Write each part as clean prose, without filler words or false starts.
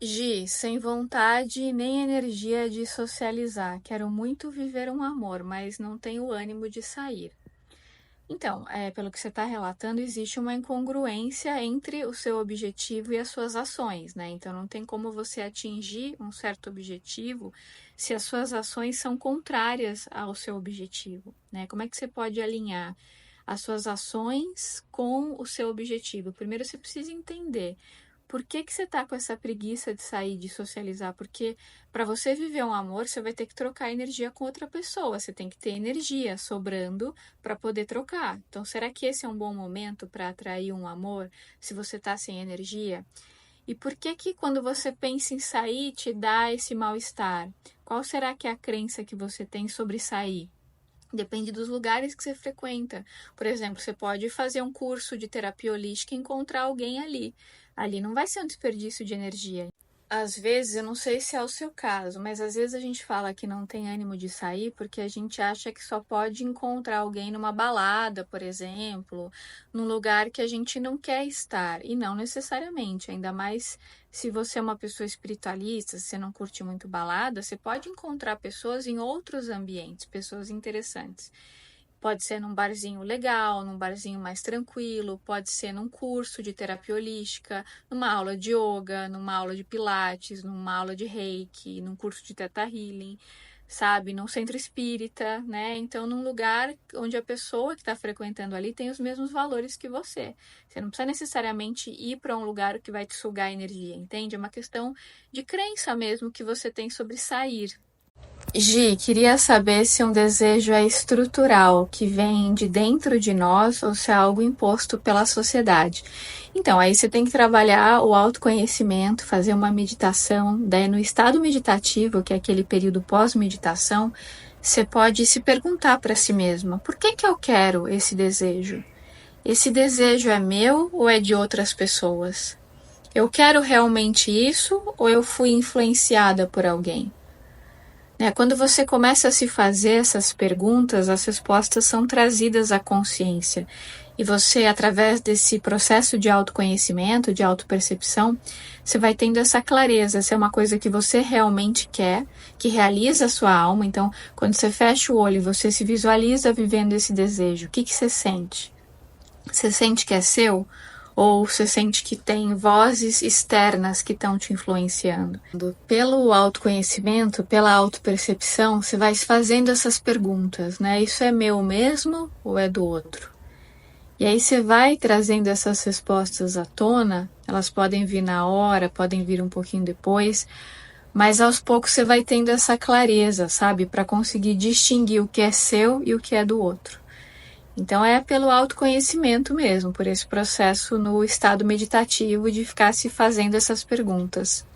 Gi, sem vontade nem energia de socializar. Quero muito viver um amor, mas não tenho ânimo de sair. Então, pelo que você está relatando, existe uma incongruência entre o seu objetivo e as suas ações, né? Então, não tem como você atingir um certo objetivo se as suas ações são contrárias ao seu objetivo, né? Como é que você pode alinhar as suas ações com o seu objetivo? Primeiro, você precisa entender por que que você tá com essa preguiça de sair, de socializar? Porque para você viver um amor, você vai ter que trocar energia com outra pessoa. Você tem que ter energia sobrando para poder trocar. Então, será que esse é um bom momento para atrair um amor se você tá sem energia? E por que que quando você pensa em sair te dá esse mal-estar? Qual será que é a crença que você tem sobre sair? Depende dos lugares que você frequenta. Por exemplo, você pode fazer um curso de terapia holística e encontrar alguém ali. Ali não vai ser um desperdício de energia. Às vezes, eu não sei se é o seu caso, mas às vezes a gente fala que não tem ânimo de sair porque a gente acha que só pode encontrar alguém numa balada, por exemplo, num lugar que a gente não quer estar. E não necessariamente, ainda mais se você é uma pessoa espiritualista, se você não curte muito balada, você pode encontrar pessoas em outros ambientes, pessoas interessantes. Pode ser num barzinho legal, num barzinho mais tranquilo, pode ser num curso de terapia holística, numa aula de yoga, numa aula de pilates, numa aula de reiki, num curso de teta healing, sabe? Num centro espírita, né? Então, num lugar onde a pessoa que está frequentando ali tem os mesmos valores que você. Você não precisa necessariamente ir para um lugar que vai te sugar energia, entende? É uma questão de crença mesmo que você tem sobre sair. Gi, queria saber se um desejo é estrutural, que vem de dentro de nós, ou se é algo imposto pela sociedade. Então, aí você tem que trabalhar o autoconhecimento, fazer uma meditação. Daí, no estado meditativo, que é aquele período pós-meditação, você pode se perguntar para si mesma: por que que eu quero esse desejo? Esse desejo é meu ou é de outras pessoas? Eu quero realmente isso ou eu fui influenciada por alguém? Quando você começa a se fazer essas perguntas, as respostas são trazidas à consciência. E você, através desse processo de autoconhecimento, de autopercepção, você vai tendo essa clareza, se é uma coisa que você realmente quer, que realiza a sua alma. Então, quando você fecha o olho e você se visualiza vivendo esse desejo, o que que você sente? Você sente que é seu? Ou você sente que tem vozes externas que estão te influenciando? Pelo autoconhecimento, pela autopercepção, você vai se fazendo essas perguntas, né? Isso é meu mesmo ou é do outro? E aí você vai trazendo essas respostas à tona, elas podem vir na hora, podem vir um pouquinho depois, mas aos poucos você vai tendo essa clareza, sabe? Para conseguir distinguir o que é seu e o que é do outro. Então é pelo autoconhecimento mesmo, por esse processo no estado meditativo de ficar se fazendo essas perguntas.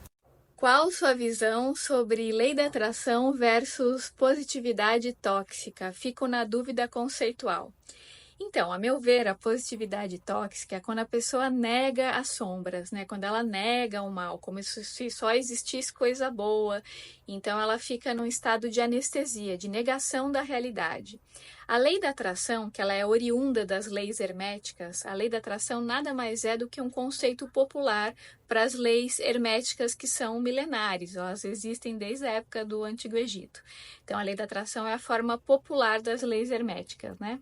Qual sua visão sobre lei da atração versus positividade tóxica? Fico na dúvida conceitual. Então, a meu ver, a positividade tóxica é quando a pessoa nega as sombras, né? Quando ela nega o mal, como se só existisse coisa boa. Então, ela fica num estado de anestesia, de negação da realidade. A lei da atração, que ela é oriunda das leis herméticas, a lei da atração nada mais é do que um conceito popular para as leis herméticas que são milenares, elas existem desde a época do Antigo Egito. Então, a lei da atração é a forma popular das leis herméticas, né?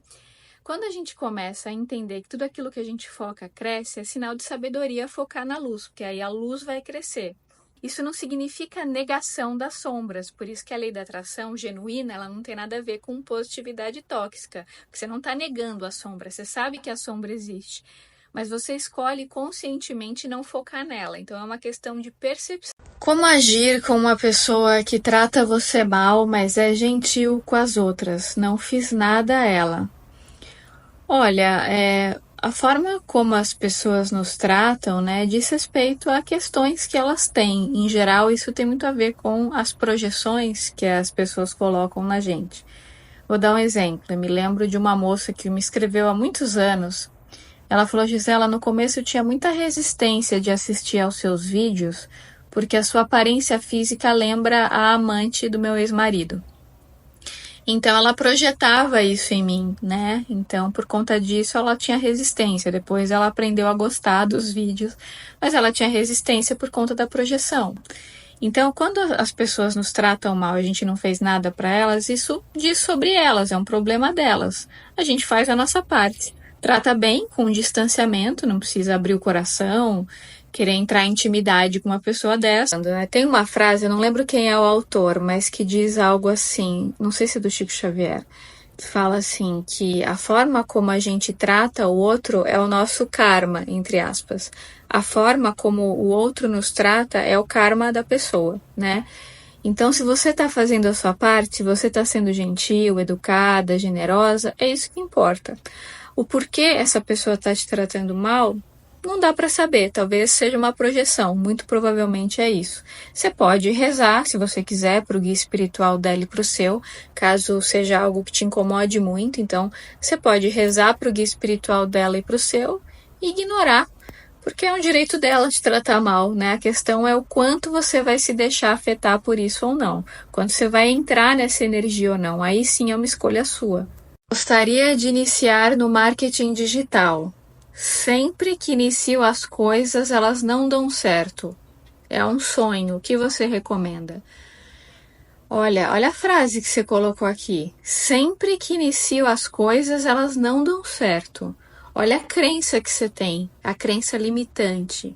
Quando a gente começa a entender que tudo aquilo que a gente foca cresce, é sinal de sabedoria focar na luz, porque aí a luz vai crescer. Isso não significa negação das sombras, por isso que a lei da atração genuína, ela não tem nada a ver com positividade tóxica, porque você não está negando a sombra, você sabe que a sombra existe, mas você escolhe conscientemente não focar nela, então é uma questão de percepção. Como agir com uma pessoa que trata você mal, mas é gentil com as outras? Não fiz nada a ela. Olha, a forma como as pessoas nos tratam, né, diz respeito a questões que elas têm. Em geral, isso tem muito a ver com as projeções que as pessoas colocam na gente. Vou dar um exemplo. Eu me lembro de uma moça que me escreveu há muitos anos. Ela falou: Gisela, no começo eu tinha muita resistência de assistir aos seus vídeos, porque a sua aparência física lembra a amante do meu ex-marido. Então ela projetava isso em mim, né? Então por conta disso ela tinha resistência. Depois ela aprendeu a gostar dos vídeos, mas ela tinha resistência por conta da projeção. Então quando as pessoas nos tratam mal e a gente não fez nada para elas, isso diz sobre elas, é um problema delas. A gente faz a nossa parte. Trata bem, com distanciamento, não precisa abrir o coração, querer entrar em intimidade com uma pessoa dessa. Tem uma frase, eu não lembro quem é o autor, mas que diz algo assim, não sei se é do Chico Xavier, que fala assim, que a forma como a gente trata o outro é o nosso karma, entre aspas. A forma como o outro nos trata é o karma da pessoa, né? Então, se você está fazendo a sua parte, se você está sendo gentil, educada, generosa, é isso que importa. O porquê essa pessoa está te tratando mal, não dá para saber, talvez seja uma projeção, muito provavelmente é isso. Você pode rezar, se você quiser, para o guia espiritual dela e para o seu, caso seja algo que te incomode muito, então você pode rezar para o guia espiritual dela e para o seu e ignorar, porque é um direito dela te tratar mal, né? A questão é o quanto você vai se deixar afetar por isso ou não, quanto você vai entrar nessa energia ou não, aí sim é uma escolha sua. Gostaria de iniciar no marketing digital. Sempre que inicio as coisas, elas não dão certo. É um sonho. O que você recomenda? Olha a frase que você colocou aqui. Sempre que inicio as coisas, elas não dão certo. Olha a crença que você tem, a crença limitante.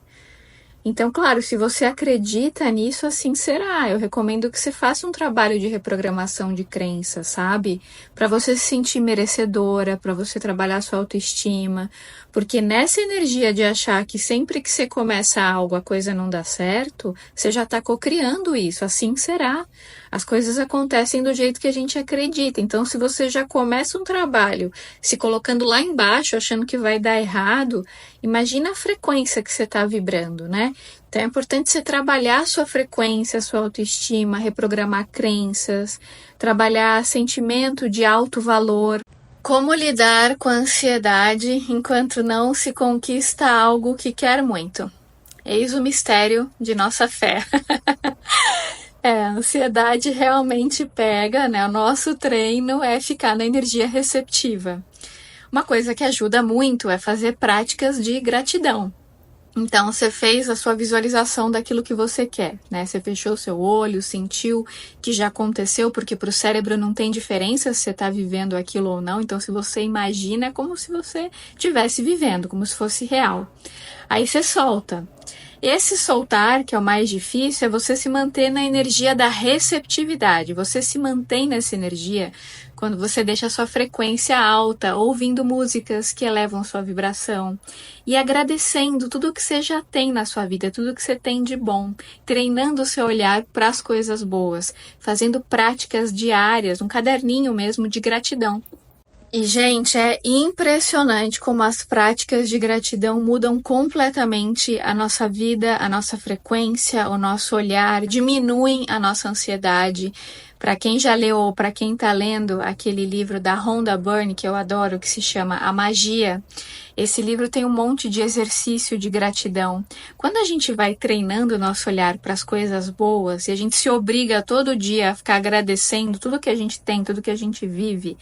Então, claro, se você acredita nisso, assim será. Eu recomendo que você faça um trabalho de reprogramação de crença, sabe? Para você se sentir merecedora, para você trabalhar sua autoestima. Porque nessa energia de achar que sempre que você começa algo a coisa não dá certo, você já está cocriando isso, assim será. As coisas acontecem do jeito que a gente acredita. Então, se você já começa um trabalho se colocando lá embaixo, achando que vai dar errado, imagina a frequência que você está vibrando, né? Então é importante você trabalhar a sua frequência, a sua autoestima, reprogramar crenças, trabalhar sentimento de alto valor. Como lidar com a ansiedade enquanto não se conquista algo que quer muito? Eis o mistério de nossa fé. A ansiedade realmente pega, né? O nosso treino é ficar na energia receptiva. Uma coisa que ajuda muito é fazer práticas de gratidão. Então, você fez a sua visualização daquilo que você quer, né? Você fechou o seu olho, sentiu que já aconteceu, porque para o cérebro não tem diferença se você está vivendo aquilo ou não. Então, se você imagina, é como se você estivesse vivendo, como se fosse real. Aí você solta. Esse soltar, que é o mais difícil, é você se manter na energia da receptividade. Você se mantém nessa energia quando você deixa a sua frequência alta, ouvindo músicas que elevam sua vibração e agradecendo tudo que você já tem na sua vida, tudo que você tem de bom, treinando o seu olhar para as coisas boas, fazendo práticas diárias, um caderninho mesmo de gratidão. E, gente, é impressionante como as práticas de gratidão mudam completamente a nossa vida, a nossa frequência, o nosso olhar, diminuem a nossa ansiedade. Para quem já leu ou para quem está lendo aquele livro da Rhonda Byrne, que eu adoro, que se chama A Magia, esse livro tem um monte de exercício de gratidão. Quando a gente vai treinando o nosso olhar para as coisas boas e a gente se obriga todo dia a ficar agradecendo tudo que a gente tem, tudo que a gente vive,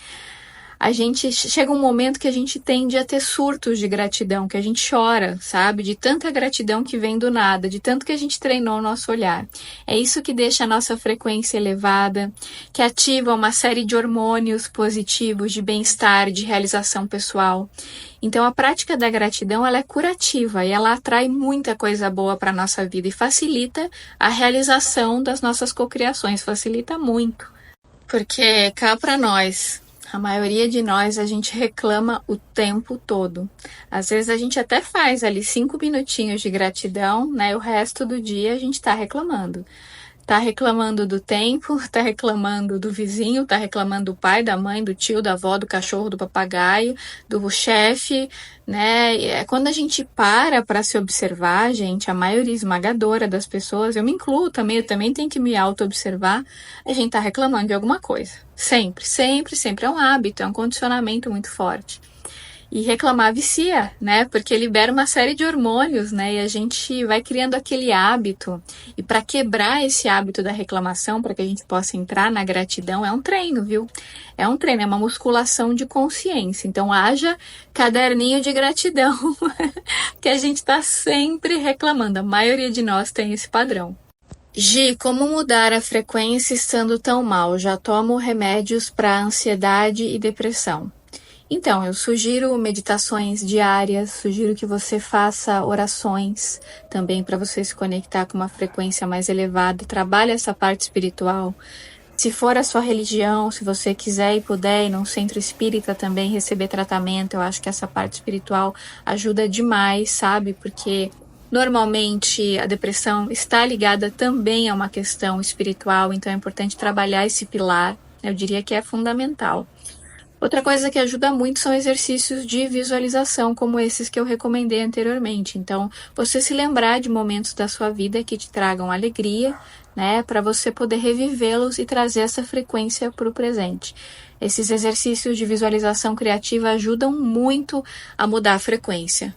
a gente chega um momento que a gente tende a ter surtos de gratidão, que a gente chora, sabe? De tanta gratidão que vem do nada, de tanto que a gente treinou o nosso olhar. É isso que deixa a nossa frequência elevada, que ativa uma série de hormônios positivos de bem-estar, de realização pessoal. Então a prática da gratidão ela é curativa e ela atrai muita coisa boa para a nossa vida e facilita a realização das nossas cocriações, facilita muito. Porque cá para nós, a maioria de nós, a gente reclama o tempo todo. Às vezes a gente até faz ali 5 minutinhos de gratidão, né? E o resto do dia a gente tá reclamando. Tá reclamando do tempo, tá reclamando do vizinho, tá reclamando do pai, da mãe, do tio, da avó, do cachorro, do papagaio, do chefe, né? Quando a gente para se observar, gente, a maioria esmagadora das pessoas, eu me incluo também, eu também tenho que me auto-observar, a gente tá reclamando de alguma coisa. Sempre, sempre, sempre. É um hábito, é um condicionamento muito forte. E reclamar vicia, né? Porque libera uma série de hormônios, né? E a gente vai criando aquele hábito. E para quebrar esse hábito da reclamação, para que a gente possa entrar na gratidão, é um treino, viu? É um treino, é uma musculação de consciência. Então, haja caderninho de gratidão, que a gente está sempre reclamando. A maioria de nós tem esse padrão. Gi, como mudar a frequência estando tão mal? Já tomo remédios para ansiedade e depressão. Então, eu sugiro meditações diárias, sugiro que você faça orações também para você se conectar com uma frequência mais elevada, trabalhe essa parte espiritual. Se for a sua religião, se você quiser e puder ir num centro espírita também receber tratamento, eu acho que essa parte espiritual ajuda demais, sabe? Porque normalmente a depressão está ligada também a uma questão espiritual, então é importante trabalhar esse pilar, eu diria que é fundamental. Outra coisa que ajuda muito são exercícios de visualização, como esses que eu recomendei anteriormente. Então, você se lembrar de momentos da sua vida que te tragam alegria, né, para você poder revivê-los e trazer essa frequência para o presente. Esses exercícios de visualização criativa ajudam muito a mudar a frequência.